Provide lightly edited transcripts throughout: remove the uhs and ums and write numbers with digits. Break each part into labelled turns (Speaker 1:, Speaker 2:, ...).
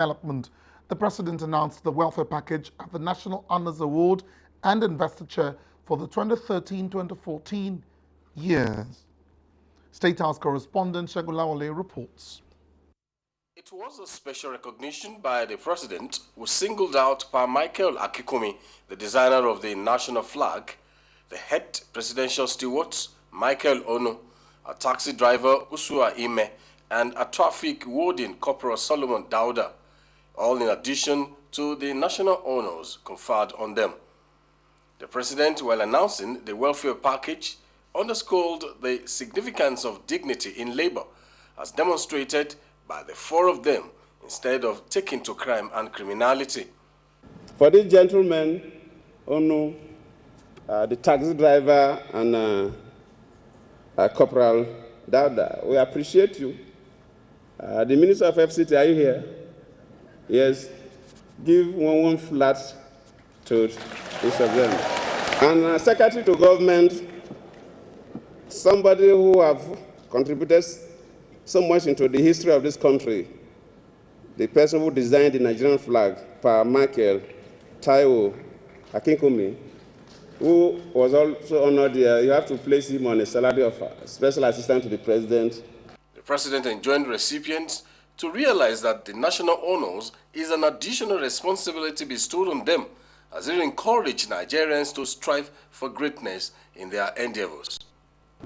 Speaker 1: Development. The President announced the welfare package at the National Honours Award and Investiture for the 2013-2014 years. State House correspondent Shagulawale reports.
Speaker 2: It was a special recognition by the President, who singled out Pa Michael Akikumi, the designer of the national flag, the head presidential stewards, Michael Ono, a taxi driver, Usua Ime, and a traffic warden, Corporal Solomon Dauda, all in addition to the national honors conferred on them. The President, while announcing the welfare package, underscored the significance of dignity in labor, as demonstrated by the four of them, instead of taking to crime and criminality.
Speaker 3: For this gentleman, Ono, the taxi driver, and Corporal Dauda, we appreciate you. The Minister of FCT, are you here? Yes. Give one flat to each of them. And Secretary to Government, somebody who have contributed so much into the history of this country, the person who designed the Nigerian flag, Pa Michael Taiwo Akinkumi, who was also honored here. You have to place him on a salary of Special Assistant to the President.
Speaker 2: The President enjoined recipients to realize that the national honors is an additional responsibility bestowed on them, as it encouraged Nigerians to strive for greatness in their endeavors.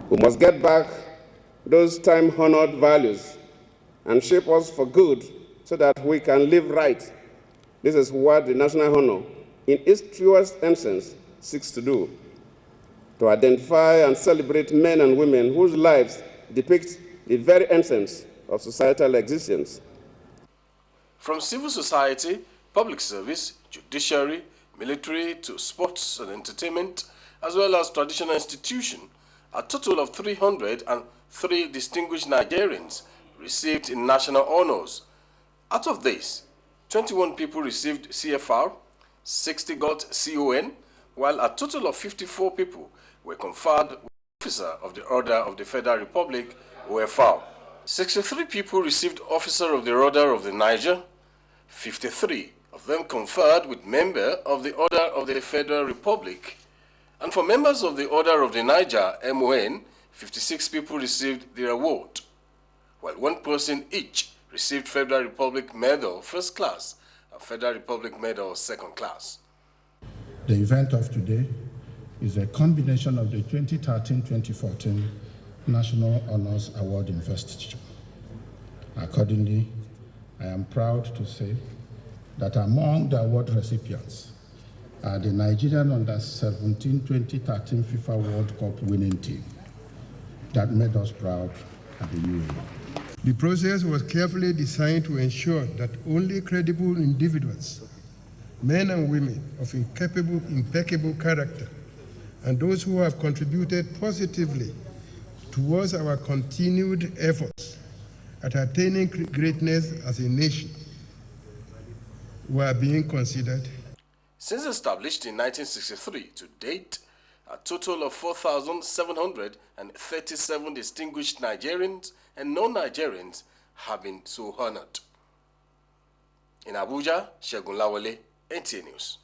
Speaker 3: We must get back those time-honored values and shape us for good so that we can live right. This is what the national honor, in its truest essence, seeks to do: to identify and celebrate men and women whose lives depict the very essence of societal existence.
Speaker 2: From civil society, public service, judiciary, military to sports and entertainment, as well as traditional institutions, a total of 303 distinguished Nigerians received national honors. Out of this, 21 people received CFR, 60 got CON, while a total of 54 people were conferred with Officer of the Order of the Federal Republic, OFR. 63 people received Officer of the Order of the Niger, 53 of them conferred with Member of the Order of the Federal Republic. And for members of the Order of the Niger, MON, 56 people received the award, while one person each received Federal Republic Medal First Class and Federal Republic Medal Second Class.
Speaker 4: The event of today is a combination of the 2013-2014 National Honors Award investiture. Accordingly, I am proud to say that among the award recipients are the Nigerian Under-17 2013 FIFA World Cup winning team that made us proud at the UAE.
Speaker 5: The process was carefully designed to ensure that only credible individuals, men and women of impeccable character, and those who have contributed positively towards our continued efforts at attaining greatness as a nation were being considered.
Speaker 2: Since established in 1963 to date, a total of 4,737 distinguished Nigerians and non-Nigerians have been so honored. In Abuja, Segun Lawale, NTA News.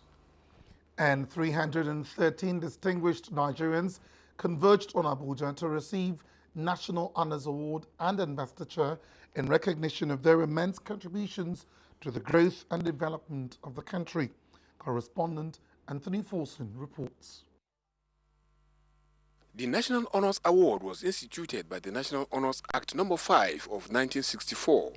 Speaker 1: And 313 distinguished Nigerians converged on Abuja to receive National Honours Award and Investiture in recognition of their immense contributions to the growth and development of the country. Correspondent Anthony Forson reports.
Speaker 6: The National Honours Award was instituted by the National Honours Act No. 5 of 1964.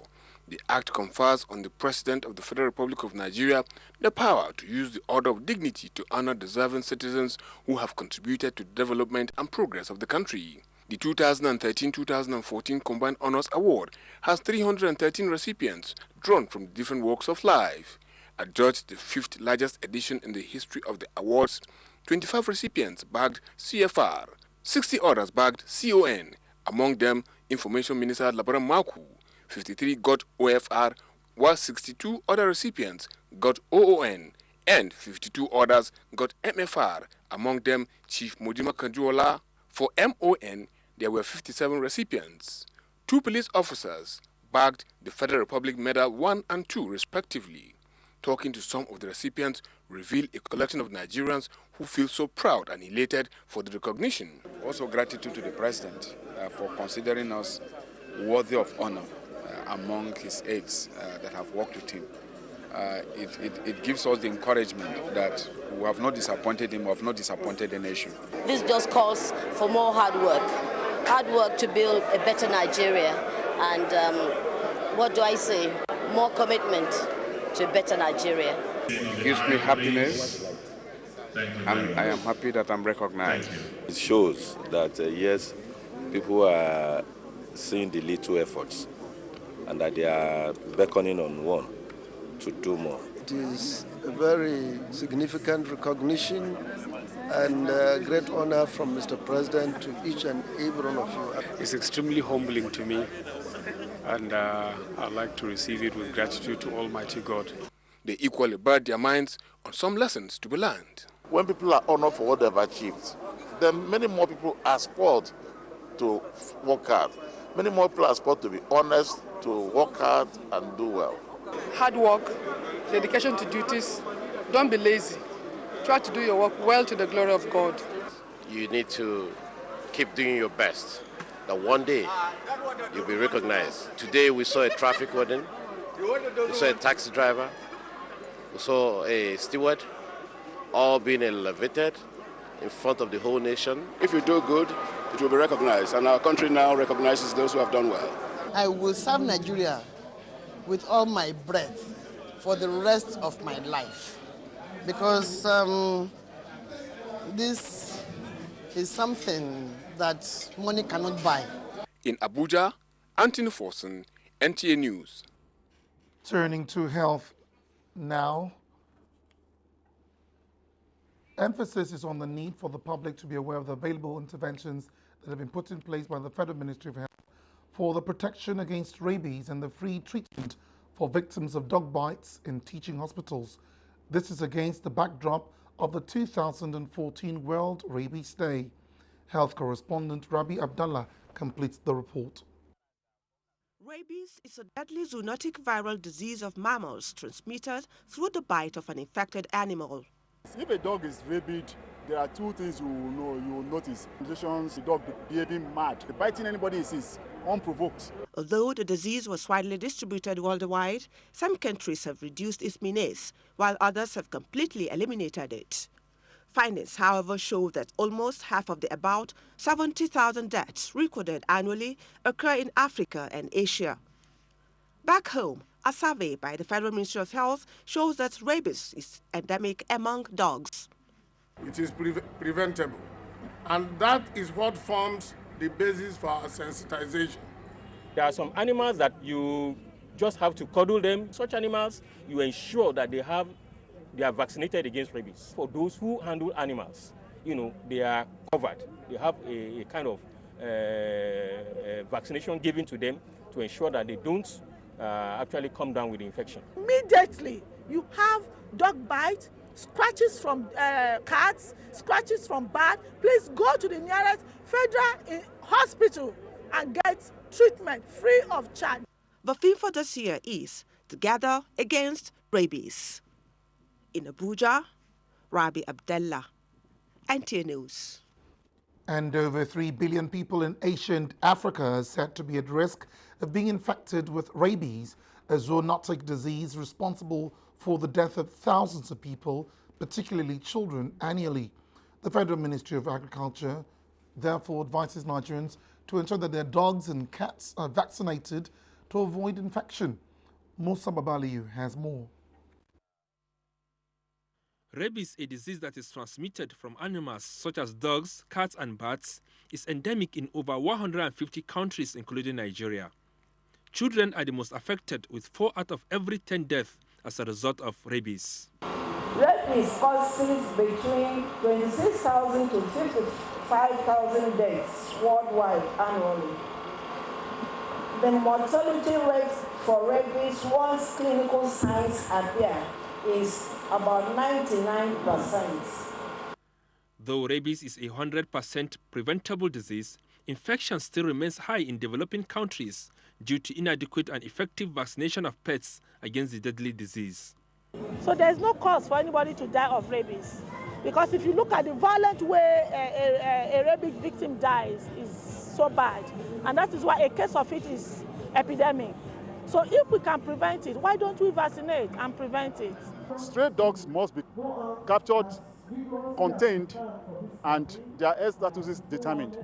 Speaker 6: The Act confers on the President of the Federal Republic of Nigeria the power to use the Order of Dignity to honor deserving citizens who have contributed to the development and progress of the country. The 2013-2014 Combined Honours Award has 313 recipients drawn from different walks of life. Adjudged the fifth largest edition in the history of the awards, 25 recipients bagged CFR, 60 others bagged CON, among them Information Minister Labaran Maku. 53 got OFR, while 62 other recipients got OON, and 52 others got MFR, among them Chief Mojima Kanjuola. For MON, there were 57 recipients. 2 police officers, bagged the Federal Republic Medal 1 and 2 respectively. Talking to some of the recipients revealed a collection of Nigerians who feel so proud and elated for the recognition.
Speaker 7: Also gratitude to the President for considering us worthy of honor among his aides that have worked with him. It gives us the encouragement that we have not disappointed him, we have not disappointed the nation.
Speaker 8: This just calls for more hard work to build a better Nigeria, and what do I say, more commitment to a better Nigeria.
Speaker 7: It gives me happiness, and I am happy that I'm recognized.
Speaker 9: It shows that, yes, people are seeing the little efforts and that they are beckoning on one to do more.
Speaker 10: It is a very significant recognition and great honor from Mr. President to each and every one of you.
Speaker 11: It's extremely humbling to me, and I'd like to receive it with gratitude to Almighty God.
Speaker 6: They equally bear their minds on some lessons to be learned.
Speaker 12: When people are honored for what they've achieved, then many more people are spurred to work hard. Many more people are spurred to be honest, to work hard and do well.
Speaker 13: Hard work, dedication to duties, don't be lazy. Try to do your work well to the glory of God.
Speaker 14: You need to keep doing your best. That one day you'll be recognized. Today we saw a traffic warden, we saw a taxi driver, we saw a steward, all being elevated in front of the whole nation.
Speaker 7: If you do good, it will be recognized, and our country now recognizes those who have done well.
Speaker 15: I will serve Nigeria with all my breath for the rest of my life, because this is something that money cannot buy.
Speaker 6: In Abuja, Anthony Forson, NTA News.
Speaker 1: Turning to health now. Emphasis is on the need for the public to be aware of the available interventions that have been put in place by the Federal Ministry of Health for the protection against rabies and the free treatment for victims of dog bites in teaching hospitals. This is against the backdrop of the 2014 World Rabies Day. Health correspondent Rabi Abdallah completes the report.
Speaker 16: Rabies is a deadly zoonotic viral disease of mammals transmitted through the bite of an infected animal.
Speaker 17: If a dog is rabid, there are two things you will know. You will notice. The dog behaving mad. Biting anybody is unprovoked.
Speaker 16: Although the disease was widely distributed worldwide, some countries have reduced its menace, while others have completely eliminated it. Findings, however, show that almost half of the about 70,000 deaths recorded annually occur in Africa and Asia. Back home, a survey by the Federal Ministry of Health shows that rabies is endemic among dogs.
Speaker 18: It is preventable, and that is what forms the basis for our sensitization.
Speaker 19: There are some animals that you just have to cuddle them. Such animals, you ensure that they are vaccinated against rabies. For those who handle animals, they are covered. They have a kind of vaccination given to them to ensure that they don't actually come down with the infection.
Speaker 20: Immediately, you have dog bite, scratches from cats, scratches from bats. Please go to the nearest federal hospital and get treatment free of charge.
Speaker 16: The theme for this year is Together Against Rabies. In Abuja, Rabi Abdallah, NTA News.
Speaker 1: And over 3 billion people in Asia and Africa are said to be at risk of being infected with rabies, a zoonotic disease responsible for the death of thousands of people, particularly children, annually. The Federal Ministry of Agriculture therefore advises Nigerians to ensure that their dogs and cats are vaccinated to avoid infection. Musa Babaliu has more.
Speaker 21: Rabies, a disease that is transmitted from animals such as dogs, cats, and bats, is endemic in over 150 countries, including Nigeria. Children are the most affected, with 4 out of every 10 deaths as a result of rabies.
Speaker 22: Rabies causes between 26,000 to 55,000 deaths worldwide annually. The mortality rate for rabies once clinical signs appear is about 99%.
Speaker 21: Though rabies is a 100% preventable disease, infection still remains high in developing countries due to inadequate and effective vaccination of pets against the deadly disease.
Speaker 20: So there's no cause for anybody to die of rabies. Because if you look at the violent way a rabies victim dies, is so bad. And that is why a case of it is epidemic. So if we can prevent it, why don't we vaccinate and prevent it?
Speaker 17: Stray dogs must be captured, contained, and their health status is determined.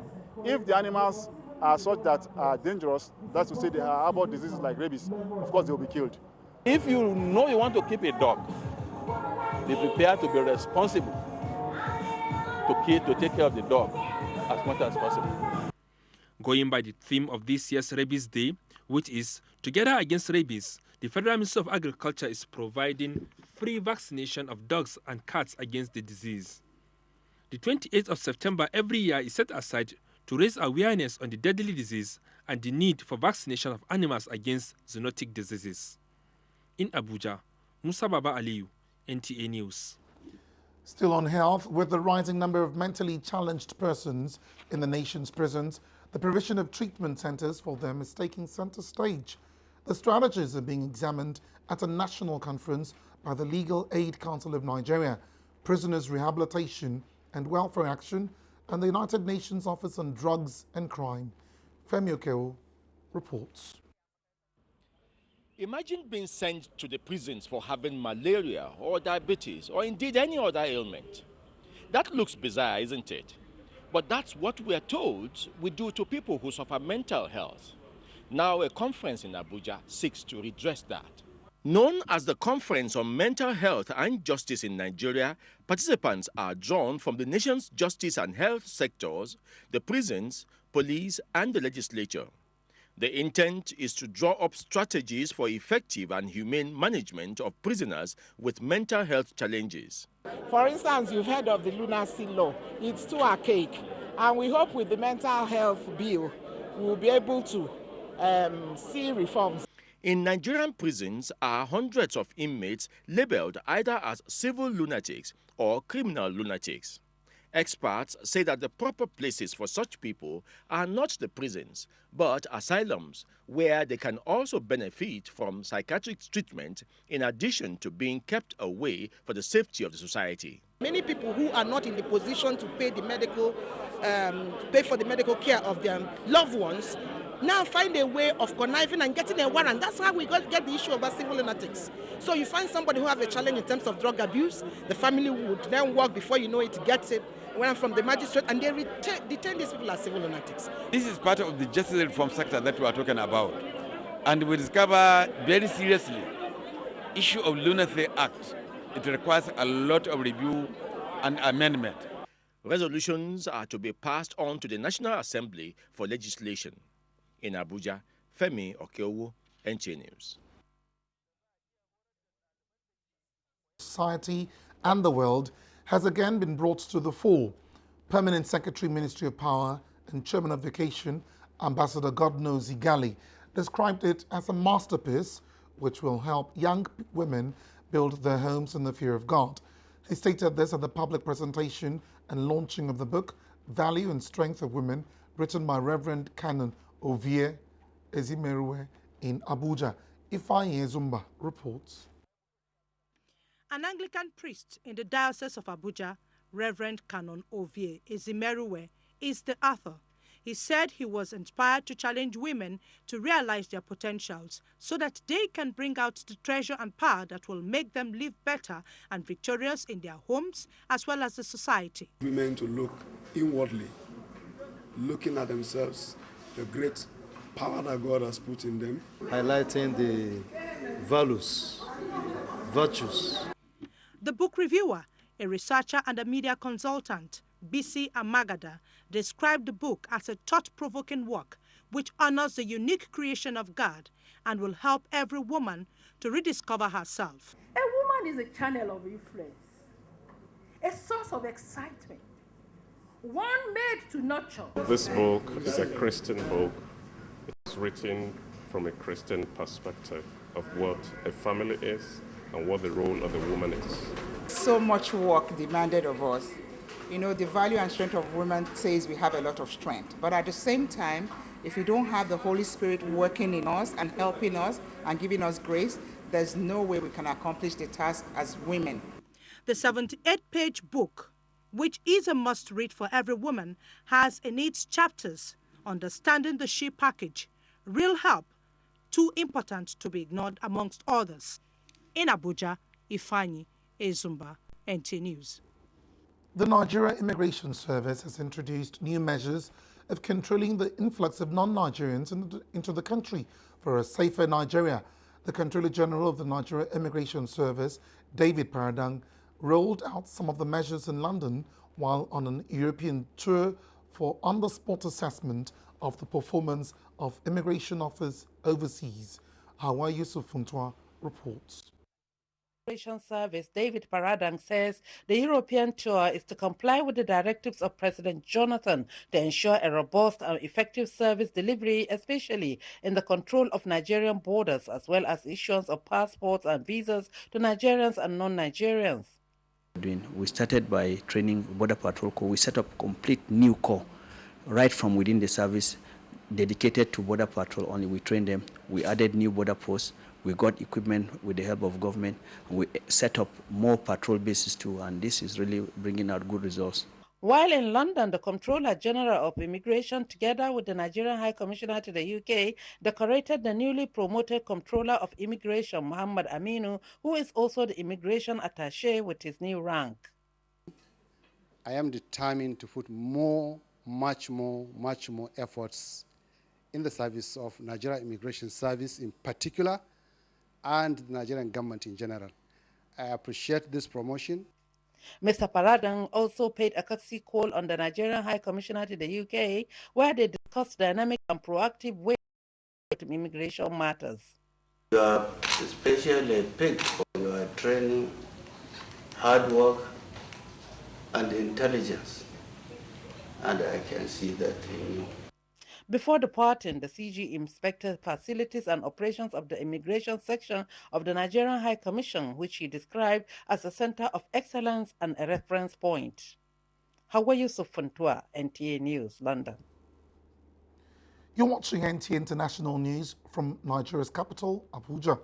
Speaker 17: If the animals are such that are dangerous, that's to say they are harbor diseases like rabies, of course they will be killed.
Speaker 3: If you know you want to keep a dog, be prepared to be responsible to take care of the dog as much as possible.
Speaker 21: Going by the theme of this year's Rabies Day, which is Together Against Rabies, the Federal Ministry of Agriculture is providing free vaccination of dogs and cats against the disease. The 28th of September every year is set aside to raise awareness on the deadly disease and the need for vaccination of animals against zoonotic diseases. In Abuja, Musa Baba Aliyu, NTA News.
Speaker 1: Still on health, with the rising number of mentally challenged persons in the nation's prisons, the provision of treatment centers for them is taking center stage. The strategies are being examined at a national conference by the Legal Aid Council of Nigeria, Prisoners Rehabilitation and Welfare Action, and the United Nations Office on Drugs and Crime. Femi Okeo reports.
Speaker 4: Imagine being sent to the prisons for having malaria or diabetes or indeed any other ailment. That looks bizarre, isn't it? But that's what we are told we do to people who suffer mental health. Now a conference in Abuja seeks to redress that. Known as the Conference on Mental Health and Justice in Nigeria, participants are drawn from the nation's justice and health sectors, the prisons, police, and the legislature. The intent is to draw up strategies for effective and humane management of prisoners with mental health challenges.
Speaker 23: For instance, you've heard of the lunacy law. It's too archaic. And we hope with the mental health bill, we'll be able to see reforms.
Speaker 4: In Nigerian prisons are hundreds of inmates labeled either as civil lunatics or criminal lunatics. Experts say that the proper places for such people are not the prisons, but asylums, where they can also benefit from psychiatric treatment in addition to being kept away for the safety of the society.
Speaker 23: Many people who are not in the position to pay for the medical care of their loved ones now find a way of conniving and getting a warrant. That's how we get the issue about civil lunatics. So you find somebody who has a challenge in terms of drug abuse, the family would then work before you know it, gets it, went from the magistrate, and they detain these people as civil lunatics.
Speaker 24: This is part of the justice reform sector that we are talking about. And we discover very seriously issue of Lunacy Act. It requires a lot of review and amendment.
Speaker 4: Resolutions are to be passed on to the National Assembly for legislation. In Abuja, Femi Okeo, NTA News.
Speaker 1: Society and the world has again been brought to the fore. Permanent Secretary, Ministry of Power and Chairman of Vacation, Ambassador Godnose Igali, described it as a masterpiece which will help young women build their homes in the fear of God. He stated this at the public presentation and launching of the book, Value and Strength of Women, written by Reverend Canon Ovie Ezimeruwe in Abuja. Ifeanyi Ezumba reports.
Speaker 25: An Anglican priest in the Diocese of Abuja, Reverend Canon Ovie Ezimeruwe, is the author. He said he was inspired to challenge women to realize their potentials so that they can bring out the treasure and power that will make them live better and victorious in their homes as well as the society.
Speaker 26: Women to look inwardly, looking at themselves, the great power that God has put in them.
Speaker 27: Highlighting the values, virtues.
Speaker 25: The book reviewer, a researcher and a media consultant, B.C. Amagada, described the book as a thought-provoking work which honors the unique creation of God and will help every woman to rediscover herself.
Speaker 22: A woman is a channel of influence, a source of excitement, one made to nurture.
Speaker 28: This book is a Christian book. It's written from a Christian perspective of what a family is and what the role of the woman is.
Speaker 29: So much work demanded of us. You know, the value and strength of women says we have a lot of strength, but at the same time, If we don't have the Holy Spirit working in us and helping us and giving us grace, there's no way we can accomplish the task as women.
Speaker 25: The 78-page book, which is a must-read for every woman, has in its chapters Understanding the She Package, Real Help, Too Important to be Ignored, amongst others. In Abuja, Ifeanyi Ezumba, NTA News.
Speaker 1: The Nigeria Immigration Service has introduced new measures of controlling the influx of non-Nigerians into the country for a safer Nigeria. The Controller General of the Nigeria Immigration Service, David Paradang, rolled out some of the measures in London while on an European tour for on-the-spot assessment of the performance of immigration officers overseas. Hawa Yusuf Funtwa reports.
Speaker 2: Immigration Service, David Paradang, says the European tour is to comply with the directives of President Jonathan to ensure a robust and effective service delivery, especially in the control of Nigerian borders, as well as issuance of passports and visas to Nigerians and non-Nigerians.
Speaker 5: We started by training Border Patrol Corps. We set up a complete new corps right from within the service dedicated to Border Patrol only. We trained them. We added new border posts. We got equipment with the help of government. We set up more patrol bases too, and this is really bringing out good results.
Speaker 2: While in London, the Comptroller General of Immigration, together with the Nigerian High Commissioner to the UK, decorated the newly promoted Comptroller of Immigration, Muhammad Aminu, who is also the Immigration Attaché, with his new rank.
Speaker 8: I am determined to put much more efforts in the service of Nigeria Immigration Service in particular, and the Nigerian government in general. I appreciate this promotion.
Speaker 2: Mr. Paradang also paid a courtesy call on the Nigerian High Commissioner to the UK, where they discussed dynamic and proactive ways to immigration matters.
Speaker 9: You are especially picked for your training, hard work, and intelligence, and I can see that in you.
Speaker 2: Before departing, the CG inspected facilities and operations of the immigration section of the Nigerian High Commission, which he described as a center of excellence and a reference point. Hawa Yusuf Funtua, NTA News, London.
Speaker 1: You're watching NTA International News from Nigeria's capital, Abuja.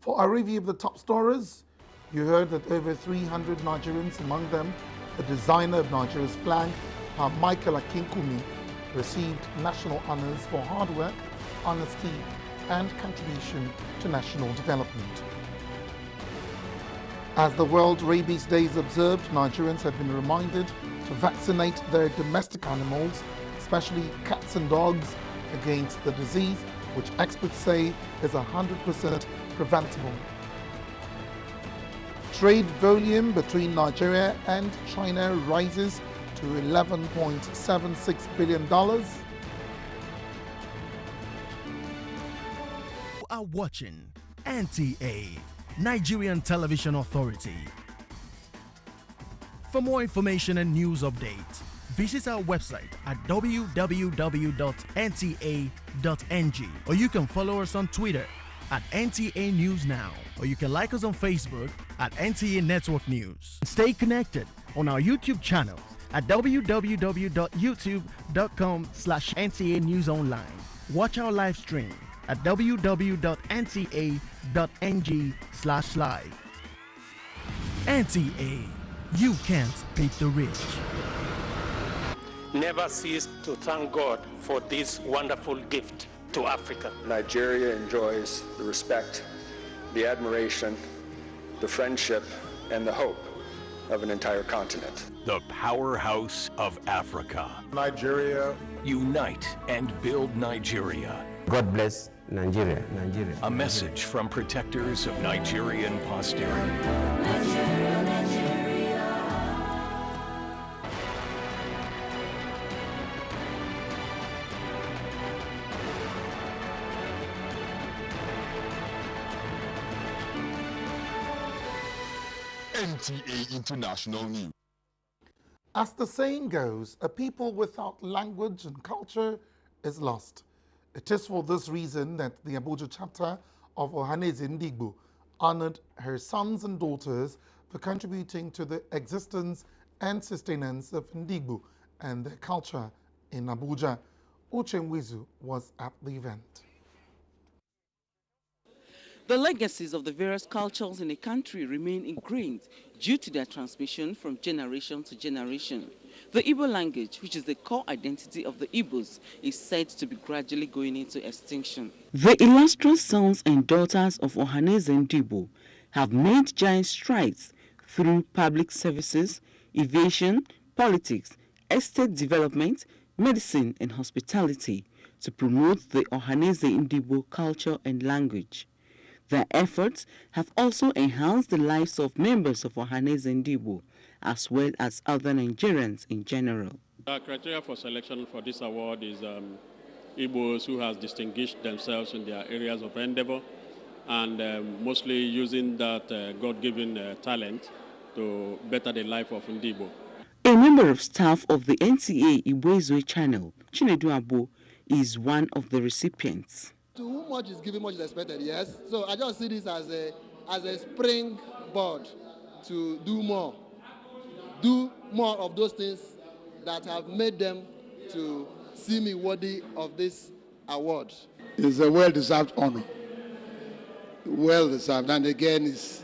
Speaker 1: For our review of the top stories, you heard that over 300 Nigerians, among them the designer of Nigeria's flag, Michael Akinkumi, received national honors for hard work, honesty, and contribution to national development. As the World Rabies Day is observed, Nigerians have been reminded to vaccinate their domestic animals, especially cats and dogs, against the disease, which experts say is 100% preventable. Trade volume between Nigeria and China rises to $11.76 billion.
Speaker 10: You are watching NTA, Nigerian Television Authority. For more information and news updates, visit our website at www.nta.ng, or you can follow us on Twitter at NTA News Now, or you can like us on Facebook at NTA Network News. Stay connected on our YouTube channel at www.youtube.com/NTA News Online. Watch our live stream at www.nta.ng/live. NTA, you can't beat the rich.
Speaker 19: Never cease to thank God for this wonderful gift to Africa.
Speaker 11: Nigeria enjoys the respect, the admiration, the friendship, and the hope of an entire continent.
Speaker 12: The powerhouse of Africa.
Speaker 11: Nigeria.
Speaker 12: Unite and build Nigeria.
Speaker 13: God bless Nigeria.
Speaker 12: A message from protectors of Nigerian posterity.
Speaker 14: NTA International News.
Speaker 1: As the saying goes, a people without language and culture is lost. It is for this reason that the Abuja chapter of Ohaneze Ndigbo honored her sons and daughters for contributing to the existence and sustenance of Ndigbo and their culture in Abuja. Uchenwizu was at the event.
Speaker 3: The legacies of the various cultures in a country remain ingrained due to their transmission from generation to generation. The Igbo language, which is the core identity of the Igbos, is said to be gradually going into extinction. The illustrious sons and daughters of Ohaneze Ndigbo have made giant strides through public services, aviation, politics, estate development, medicine, and hospitality to promote the Ohaneze Ndigbo culture and language. Their efforts have also enhanced the lives of members of Ohaneze Ndigbo, as well as other Nigerians in general.
Speaker 6: The criteria for selection for this award is Igbos who has distinguished themselves in their areas of endeavor and mostly using that God-given talent to better the life of Ndigbo.
Speaker 3: A member of staff of the NTA Igbo channel, Chinedu Abo, is one of the recipients.
Speaker 7: To whom much is given, much is expected, yes? So I just see this as a springboard to do more of those things that have made them to see me worthy of this award.
Speaker 26: It's a well-deserved honor. Well-deserved. And again, it's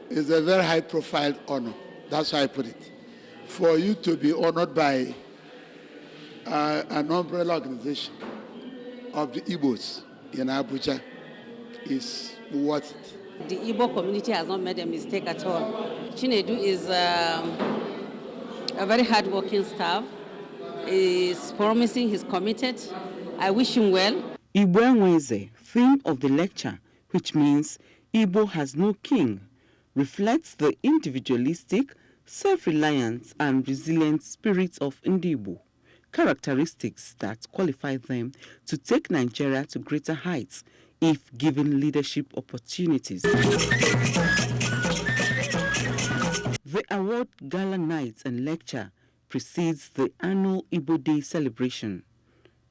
Speaker 26: a very high-profile honor. That's how I put it. For you to be honored by an umbrella organization of the Igbos in Abuja is worth it.
Speaker 15: The Igbo community has not made a mistake at all. Chinedu is a very hard-working staff. He's promising, he's committed. I wish him well.
Speaker 3: Igbo Enweze, theme of the lecture, which means Igbo has no king, reflects the individualistic, self-reliant, and resilient spirit of Ndigbo, characteristics that qualify them to take Nigeria to greater heights if given leadership opportunities. The award gala night and lecture precedes the annual Igbo Day celebration.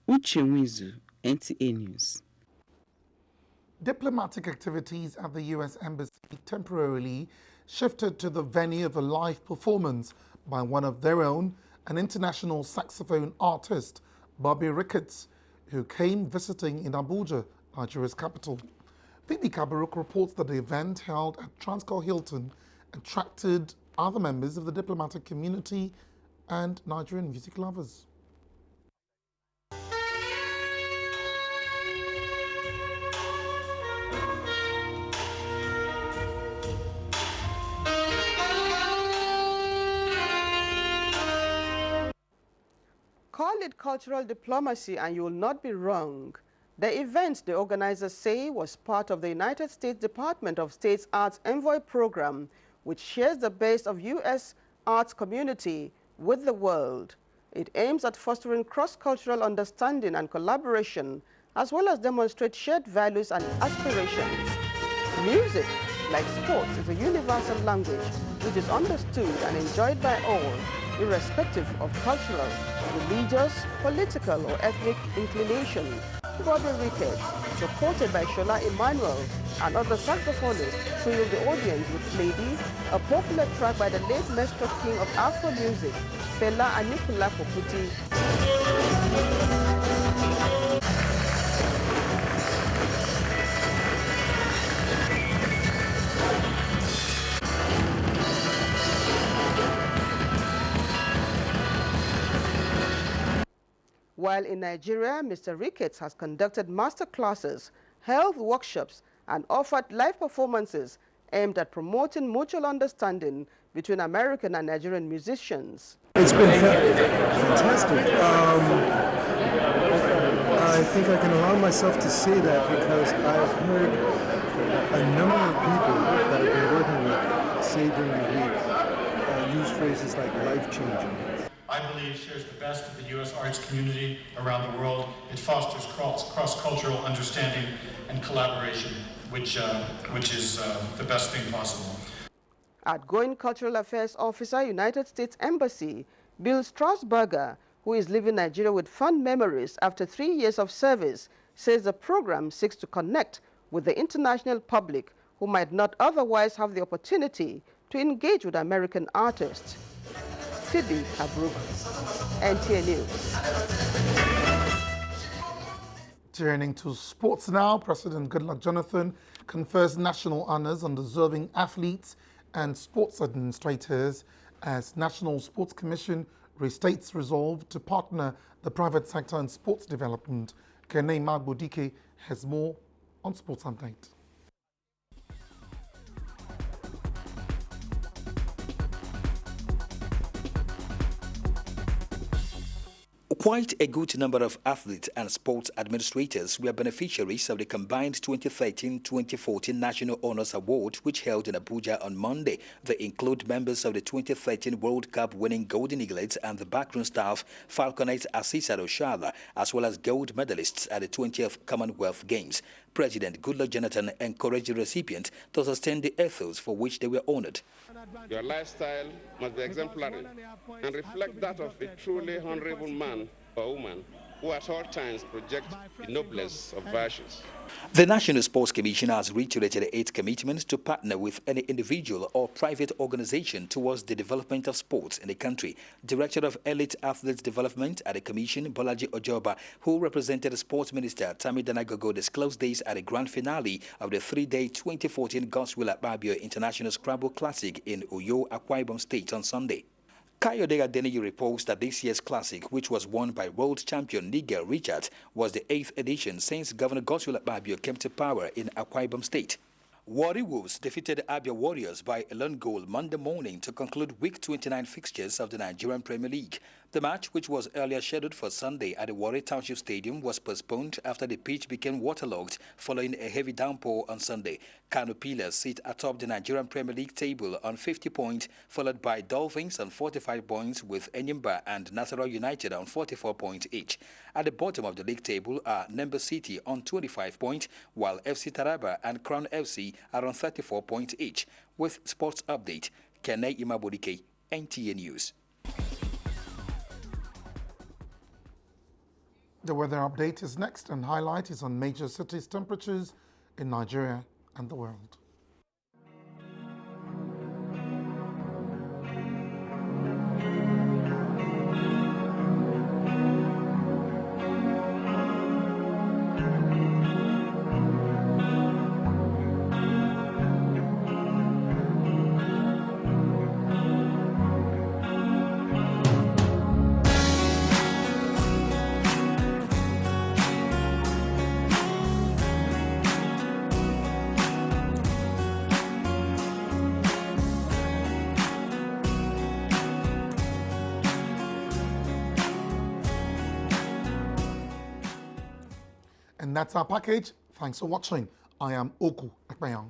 Speaker 3: Uchenwizu, NTA News.
Speaker 1: Diplomatic activities at the U.S. Embassy temporarily shifted to the venue of a live performance by one of their own, an international saxophone artist, Bobby Ricketts, who came visiting in Abuja, Nigeria's capital. Phoebe Kabaruk reports that the event held at Transcorp Hilton attracted other members of the diplomatic community and Nigerian music lovers.
Speaker 16: Call it cultural diplomacy and you will not be wrong. The event, the organizers say, was part of the United States Department of State's Arts Envoy program, which shares the best of U.S. arts community with the world. It aims at fostering cross-cultural understanding and collaboration, as well as demonstrate shared values and aspirations. Music, like sports, is a universal language which is understood and enjoyed by all, irrespective of cultural, religious, political, or ethnic inclination. Bobby Ricketts, supported by Shola Emmanuel and other saxophonists, thrilled the audience with Lady, a popular track by the late maestro king of Afro music, Fela Anikulapo Kuti. While in Nigeria, Mr. Ricketts has conducted master classes, held workshops, and offered live performances aimed at promoting mutual understanding between American and Nigerian musicians.
Speaker 27: It's been fantastic. I think I can allow myself to say that because I've heard a number of people that I've been working with say during the week use phrases like life-changing.
Speaker 17: I believe shares the best of the U.S. arts community around the world. It fosters cross-cultural understanding and collaboration, which is the best thing possible.
Speaker 16: Outgoing Cultural Affairs Officer, United States Embassy, Bill Strasburger, who is leaving Nigeria with fond memories after 3 years of service, says the program seeks to connect with the international public who might not otherwise have the opportunity to engage with American artists. Phoebe Kabruk, NTA News.
Speaker 1: Turning to sports now, President Goodluck Jonathan confers national honours on deserving athletes and sports administrators as National Sports Commission restates resolve to partner the private sector in sports development. Kene Magbodike has more on Sports Update.
Speaker 4: Quite a good number of athletes and sports administrators were beneficiaries of the combined 2013-2014 National Honours Award, which held in Abuja on Monday. They include members of the 2013 World Cup winning Golden Eaglets and the backroom staff Falconet Asisa Oshala, as well as gold medalists at the 20th Commonwealth Games. President Goodluck Jonathan encouraged the recipient to sustain the ethos for which they were honoured.
Speaker 18: Your lifestyle must be exemplary and reflect that of a truly honorable man or woman who at all times project the noblest of virtues.
Speaker 4: The National Sports Commission has reiterated its commitment to partner with any individual or private organization towards the development of sports in the country. Director of Elite Athletes Development at the Commission, Bolaji Ojoba, who represented the Sports Minister Tammy Danagogo, disclosed this at the grand finale of the three-day 2014 Godswill Akpabio International Scrabble Classic in Uyo, Akwa Ibom State on Sunday. Kayode Adeniyi reports that this year's classic, which was won by world champion Nigel Richards, was the 8th edition since Governor Godswill Akpabio came to power in Akwa Ibom State. Warri Wolves defeated Abia Warriors by a lone goal Monday morning to conclude Week 29 fixtures of the Nigerian Premier League. The match, which was earlier scheduled for Sunday at the Warri Township Stadium, was postponed after the pitch became waterlogged following a heavy downpour on Sunday. Kano Pillars sit atop the Nigerian Premier League table on 50 points, followed by Dolphins on 45 points with Enyimba and Nasarawa United on 44 points each. At the bottom of the league table are Nemba City on 25 points, while FC Taraba and Crown FC are on 34 points each. With Sports Update, Kene Imabodike, NTA News.
Speaker 1: The weather update is next, and highlight is on major cities' temperatures in Nigeria and the world. And that's our package. Thanks for watching. I am Oku Ekpeyong.